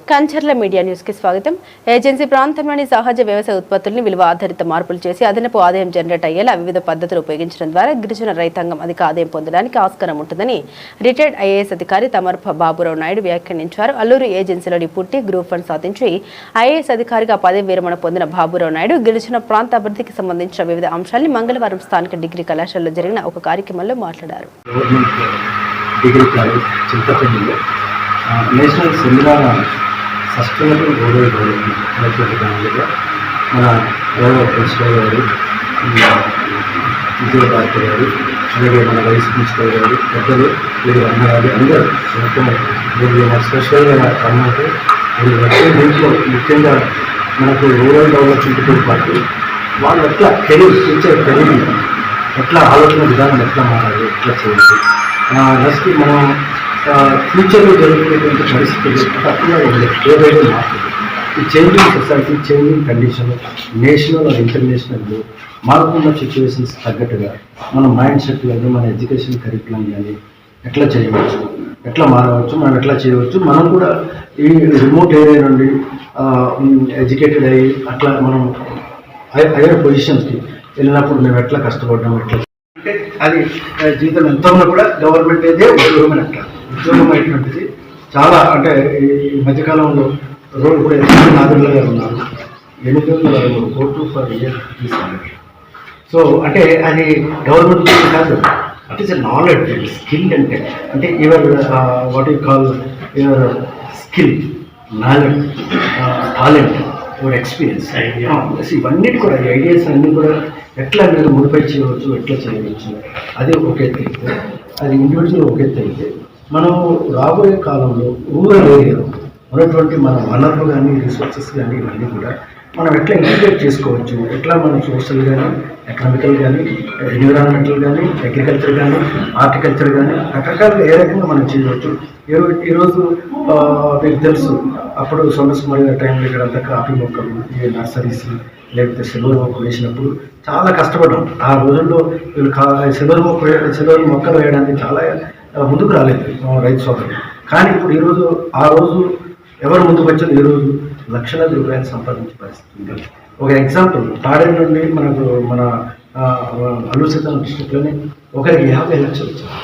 Kancharla media news కి స్వాగతం. Agency ప్రాంతంలోని సహజ వ్యవసాయ ఉత్పత్తులను విలువ ఆధారిత మార్పులు చేసి అదనపు ఆదాయం జనరేట్ అయ్యేలా వివిధ పద్ధతులు ఉపయోగించడం ద్వారా గిరిజన రైతాంగం అధిక ఆదాయం పొందడానికి ఆస్కారం ఉంటుందని రిటైర్డ్ ఐఏఎస్ అధికారి తమర్ఫ బాబురావు నాయుడు వ్యాఖ్యానించారు. అల్లూరు ఏజెన్సీలోని పుట్టి గ్రూప్ 1 సాధించి ఐఏఎస్ అధికారిగా పదవి విరమణ పొందిన బాబురావు నాయుడు గిరిజన ప్రాంత అభివృద్ధికి సంబంధించిన వివిధ అంశాలను మంగళవారం స్థానిక డిగ్రీ కళాశాలలో జరిగిన ఒక కార్యక్రమంలో మాట్లాడారు. సస్టైనబుల్ రూరల్ డెవలప్మెంట్ అనేటువంటి దానిలో మన గౌరవ ప్రిన్సిపల్ గారు, విజయభారతి గారు, అలాగే మన వైస్ ప్రిన్సిపల్ గారు, పెద్దలు, వీరు అన్నగారు అందరూ వీళ్ళు స్పెషల్గా కర్ణాటక వీళ్ళు వచ్చే దీంట్లో ముఖ్యంగా మనకు రూరల్ డెవలప్మెంట్తో పాటు వాళ్ళు ఎట్లా కెరీర్ ఫ్యూచర్ కెరీర్ ఎట్లా ఆలోచన విధానం ఎట్లా మారాలి, ఎట్లా చేయాలి, నెక్స్ట్ మనం ఫ్యూచర్లో జరుగుతున్నటువంటి పరిస్థితులు తప్పకుండా ఏదైతే మారుతుంది. ఈ changing society, changing condition, national are international మారుతున్న సిచ్యువేషన్స్ తగ్గట్టుగా మన మైండ్ సెట్ కానీ మన ఎడ్యుకేషన్ కరికులం కానీ ఎట్లా చేయవచ్చు, ఎట్లా మారవచ్చు, మనం ఎట్లా చేయవచ్చు, మనం కూడా ఈ రిమోట్ ఏరియా నుండి ఎడ్యుకేటెడ్ అయ్యి అట్లా మనం హైయర్ పొజిషన్స్కి వెళ్ళినప్పుడు మేము ఎట్లా కష్టపడ్డాము, ఎట్లా అంటే అది జీవితం ఎంతో కూడా గవర్నమెంట్ అయితే ఉద్యోగం అంటారు. ఉద్యోగం అయినటువంటిది చాలా అంటే ఈ మధ్యకాలంలో రోడ్డు కూడా నాదుర్ల గారు ఉన్నారు, 823 కోట్లు ఫర్ ఇయర్ తీసుకున్నారు. సో అంటే అది గవర్నమెంట్ కాదు, it is a knowledge, skill అంటే your what you call your skill, knowledge, talent, your experience, ఇవన్నిటి కూడా ఈ ఐడియాస్ అన్నీ కూడా ఎట్లా మీరు ముడిపై చేయవచ్చు, ఎట్లా చేయవచ్చు, అది ఒక ఎత్తు అయితే, అది ఇండివిజువల్ ఒక ఎత్తు అయితే, మనం రాబోయే కాలంలో రూరల్ ఏరియాలో ఉన్నటువంటి మన వనరులు కానీ రిసోర్సెస్ కానీ ఇవన్నీ కూడా మనం ఎట్లా ఇంటిగ్రేట్ చేసుకోవచ్చు, ఎట్లా మనం సోషల్ కానీ ఎకనామికల్ కానీ ఎన్విరాన్మెంటల్ కానీ అగ్రికల్చర్ కానీ హార్టికల్చర్ కానీ రకరకాలుగా ఏ రకంగా మనం చేయవచ్చు. ఈరోజు మీకు తెలుసు, అప్పుడు సోమస్ కుమార్ గారి టైంలో ఇక్కడంతా కాఫీ మొక్కలు, ఈ నర్సరీస్ లేకపోతే సిల్వర్ మొక్క వేసినప్పుడు చాలా కష్టపడ్డాం. ఆ రోజుల్లో వీళ్ళు సిల్వర్ మొక్కలు వేయడానికి చాలా ముందుకు రాలేదు రైతు సోదరులు. కానీ ఇప్పుడు ఈరోజు ఆ రోజు ఎవరు ముందుకు వచ్చారు, ఈరోజు లక్షలాది రూపాయలు సంపాదించే పరిస్థితి ఉంది. ఒక ఎగ్జాంపుల్, తాడేరు నుండి మనకు మన అల్లూరు సీతారాం డిస్ట్రిక్ట్లోనే ఒకరికి 50 లక్షలు వచ్చారు.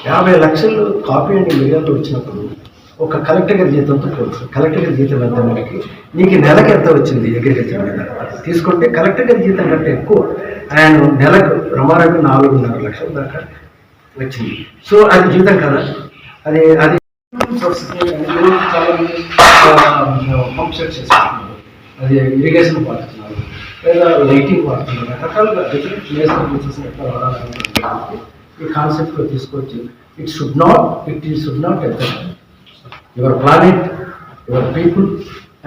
50 లక్షలు కాపీ అండ్ మిలియన్లో వచ్చినప్పుడు ఒక కలెక్టర్ గారి జీతంతో పోల్చారు. కలెక్టర్ గారి జీతం ఎంత నెలకి, నీకు నెలకి ఎంత వచ్చింది అగ్రికల్చర్ మీద తీసుకుంటే కలెక్టర్ గారి జీతం కంటే ఎక్కువ ఆయన నెలకు రమారమి 4.5 లక్షల దాకా వచ్చింది. సో అది జీతం కదా, అది పంప్ సెట్ చేసుకుంటున్నారు, అది ఇరిగేషన్ వాడుతున్నారు, లేదా లైటింగ్ వాడుతున్నారు, రకరకాలుగా డిఫరెంట్ నేషనల్ బిజినెస్ ఎట్లా వాడాలని ఈ కాన్సెప్ట్లో తీసుకొచ్చి it should not effect your planet, your people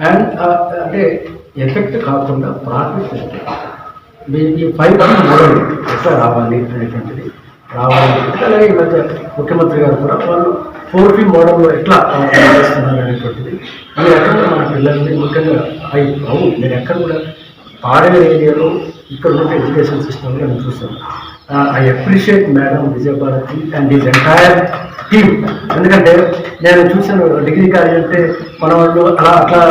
and అంటే ఎఫెక్ట్ కాకుండా ప్రాఫిట్ ఈ 5% మోడల్ ఎట్లా రావాలి అనేటువంటిది రావాలి. అలాగే ఈ మధ్య ముఖ్యమంత్రి గారు కూడా వాళ్ళు 4P మోడల్లో ఎట్లా చేస్తున్నారు అనేటువంటిది ఈ రకంగా మన పిల్లల్ని ముఖ్యంగా నేను ఎక్కడ కూడా పాడేరు ఏరియాలో ఇక్కడ ఉన్న ఎడ్యుకేషన్ సిస్టమ్లో నేను చూస్తాను. I appreciate madam Vijayabharathi and is entire team. ఎందుకంటే నేను చూసాను డిగ్రీ కాలేజ్ అంటే మన వాళ్ళు అట్లా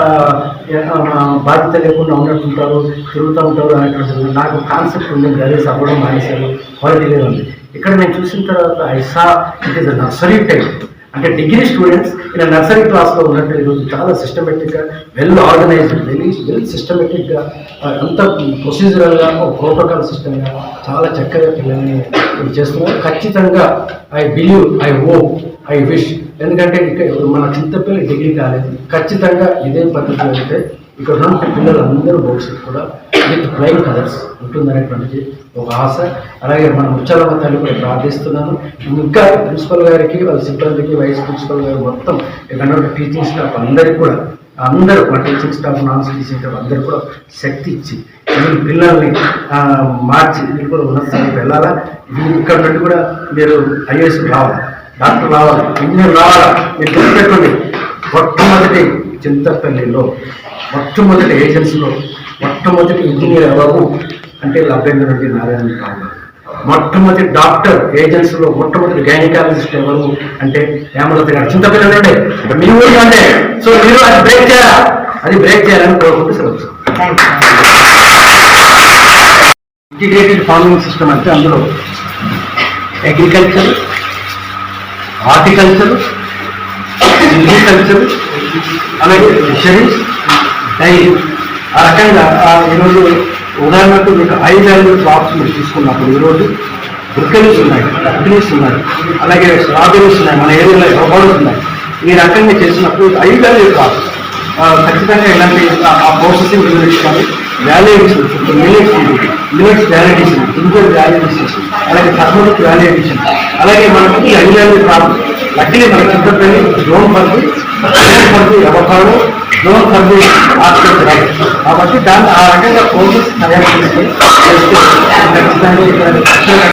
బాధ్యత లేకుండా ఉన్నట్టుంటారు, తిరుగుతూ ఉంటారు అనేటువంటిది నాకు కాన్సెప్ట్ ఉంది. అదే చదవడం మానేశారు, క్వాలిటీ లేదండి. ఇక్కడ నేను చూసిన తర్వాత I saw it is a nursery type, అంటే డిగ్రీ స్టూడెంట్స్ ఇలా నర్సరీ క్లాస్లో ఉన్నట్టు ఈరోజు చాలా సిస్టమేటిక్గా వెల్ ఆర్గనైజ్డ్, వెల్ సిస్టమేటిక్గా అంత ప్రొసీజరల్గా ప్రోటోకాల్ సిస్టమ్గా చాలా చక్కగా పిల్లల్ని చేస్తున్నారు. ఖచ్చితంగా I believe, I hope, I wish, ఎందుకంటే ఇక్కడ మన చింతపల్లి డిగ్రీ కాలేజ్ ఖచ్చితంగా ఇదే పద్ధతిలో అయితే ఇక్కడ ఉన్న పిల్లలందరూ భవిష్యత్తు కూడా విత్ ఫ్లయింగ్ కలర్స్ ఉంటుందనేటువంటిది ఒక ఆశ. అలాగే మన ముచ్చాలమ్మ తల్లి కూడా ప్రార్థిస్తున్నాను. ఇంకా ప్రిన్సిపల్ గారికి, వాళ్ళ సిబ్బందికి, వైస్ ప్రిన్సిపల్ గారు మొత్తం ఇక్కడ టీచింగ్ స్టాఫ్ అందరికీ కూడా, అందరూ మా teaching staff, non teaching staff అందరూ కూడా శక్తి ఇచ్చి పిల్లల్ని మార్చి వీళ్ళు కూడా ఉన్నత స్థాయికి వెళ్ళాలా. ఇక్కడ నుండి కూడా మీరు ఐఏఎస్ రావాలి, డాక్టర్ రావాలి, ఇంజనీర్ రావాలా. మీరు గుర్తుపెట్టుకోండి, మొట్టమొదటి చింతపల్లిలో, మొట్టమొదటి ఏజెన్సీలో మొట్టమొదటి ఇంజనీర్ ఎవరు అంటే లబ్బెందు నుండి నారాయణ రావు. మొట్టమొదటి డాక్టర్ ఏజెన్సీలో మొట్టమొదటి గైనకాలజిస్ట్ ఎవరు అంటే హేమలత గారు. చింతపిల్లలు అంటే మీ ఊరు అంటే సో మీరు అది బ్రేక్ చేయాలని కోరుకుంటూ సెలవు. ఇంటిగ్రేటెడ్ ఫార్మింగ్ సిస్టమ్ అంటే అందులో అగ్రికల్చర్, హార్టికల్చర్, అగ్రికల్చర్, అలాగే ఫిషరీస్, డైరీ ఆ రకంగా ఈరోజు ఉదాహరణకు మీకు హై వాల్యూ క్రాప్స్ మీరు తీసుకున్నప్పుడు ఈరోజు బ్రుకెలీస్ ఉన్నాయి, కంపెనీస్ ఉన్నాయి, అలాగే స్ట్రాబెరీస్ ఉన్నాయి, మన ఏరియాలో ఎవరు ఉన్నాయి. ఈ రకంగా చేసినప్పుడు హై వాల్యూ క్రాప్స్ ఖచ్చితంగా ఇలాంటి ఆ ప్రాసెసింగ్ యూనిట్స్ కానీ value addition, millets value addition, గింజల్ వాల్యూ ఎడిషన్, అలాగే థర్మోలిక్ వాల్యూ ఎడిషన్, అలాగే మనకి హై వాల్యూ క్రాప్స్ లక్కీ మన చింతపల్లి డ్రోన్ పరిధి అవకాడో, డ్రోన్ పరిధి ఆర్టికల్ రైట్. కాబట్టి దాన్ని ఆ రకంగా ప్రాసెస్ తయారు చేస్తే ఖచ్చితంగా